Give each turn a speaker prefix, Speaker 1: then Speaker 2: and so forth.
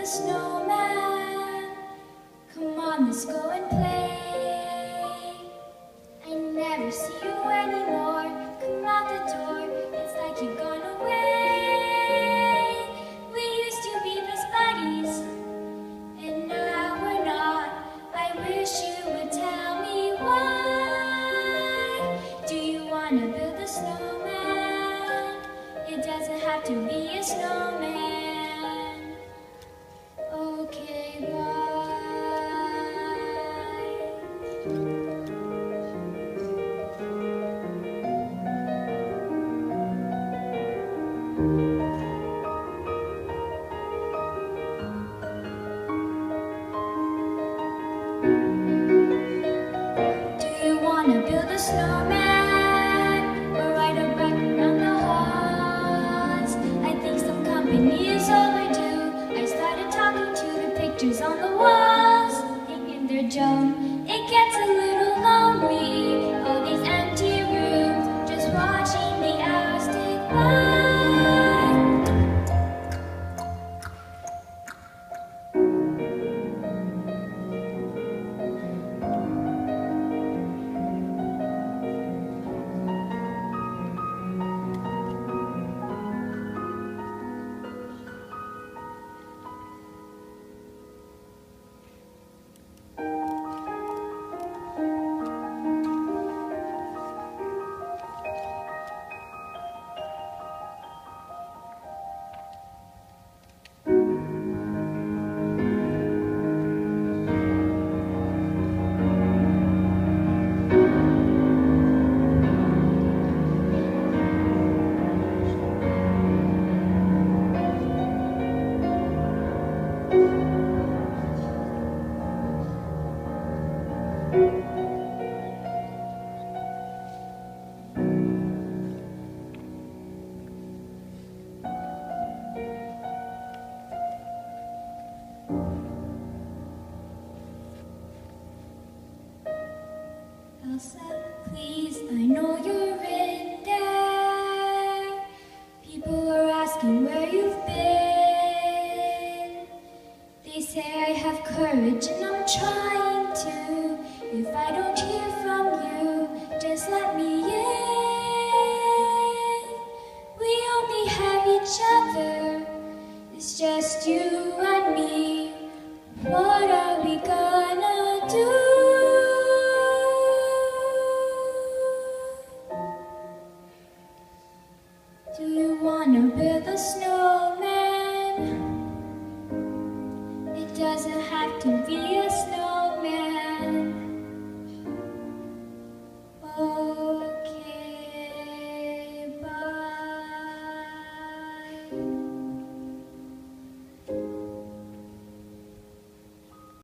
Speaker 1: snowman. Come on, let's go and play. I never see you anymore. Come out the door, it's like you've gone away. We used to be best buddies, and now we're not. I wish you would tell me why. Do you wanna build a snowman? It doesn't have to be a snowman. Okay, bye. Do you wanna build a snowman or ride a bike around the halls? I think some company is overdue. I started talking to the pictures on the walls, thinking they're junk. It gets a little lonely, all these empty rooms, just watching the hours tick by. Elsa, please, I know you're in there. People are asking where you've been. They say I have courage and I'm trying to. If I don't hear from you, just let me in. We only have each other, it's just you and me. What are we gonna do? Do you wanna build a snowman? It doesn't have to be a snowman.